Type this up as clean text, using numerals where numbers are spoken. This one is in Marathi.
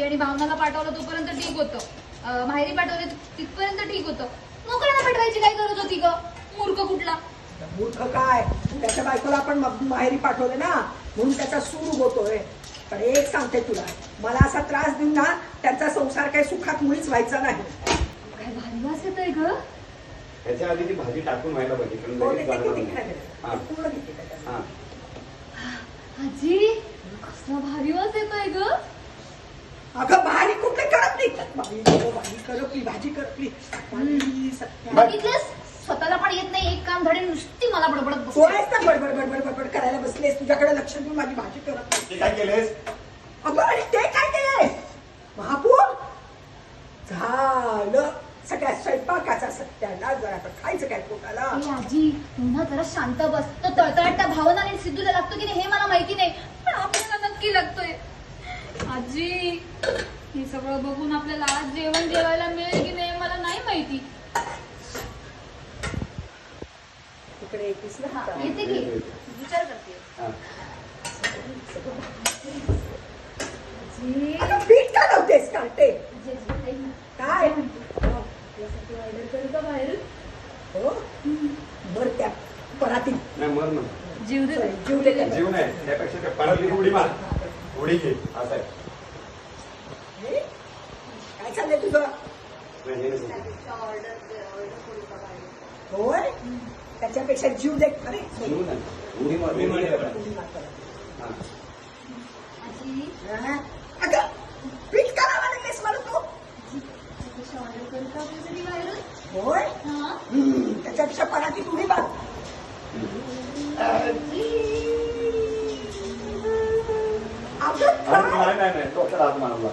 आणि भावनाला पाठवलं तोपर्यंत ठीक होतं, माहेरी पाठवले तिथपर्यंत ठीक होतं. नोकरांना पाठवायची काय गरज होती ग? मूर्ख कुठला. मूर्ख काय, त्याच्या बायकोला आपण माहेरी पाठवले ना म्हणून त्याचा सूर होतोय. पण एक सांगते तुला, मला असा त्रास देऊन ना त्यांचा संसार काही सुखात मुळीच व्हायचा नाही. काय भारी वास येतोय ग. त्याच्या आधी ती भाजी टाकून व्हायला पाहिजे. पूर्ण घेते त्याच्या. आजी कसला भारी वास येतोय ग. अगं भारी कुठे करत नाही, भाजी करपली, भाजी करपली. बघितलंस, स्वतःला पण येत नाही एक काम धडे, नुसती मला बडबडत बसते. बडबड बडबड बडबड करायला बसलेस, तुझ्याकडे लक्ष देऊन माझी भाजी करत नाही. काय केलेस? अगं आणि ते काय केलंय महापूर, झालं सगळ्या स्वयंपाकाचा सत्यानाश. जरा आता खायचं काय पोटाला. आजी पुन्हा जरा शांत बस. तो तळतळाट त्या भावना आणि सिद्धूला लागतो की नाही हे मला माहिती नाही, पण आपल्याला नक्की लागतोय. आजी हे सगळं बघून आपल्याला आज जेवण जेवायला मिळेल की नाही मला नाही माहिती. तिकडे येतीस ना. येते की विचार करते. अगं पीठ का लावतेस काढते काय ऑर्डर करू का बाहेर? हो बर त्या परातीत नाही मर ना. जीव दे. जीव दे. जीव नाही, त्यापेक्षा त्या परातली उडी मार, उडी घे. असं आहे. काय चाललंय तुझं? ऑर्डर करू का बाहेर? होय त्याच्यापेक्षा जीव दे. अरे जीव नाही, उडी मार. उडी मार. हा. आजी अगं पीठ का लावायला लागलीस मला तू? ऑर्डर करू का आपल्यासाठी बाहेरून? होय हा त्याच्यापेक्षा परातीत उडी मार. अगं नाही नाही नाही, डोक्याला हात मारला.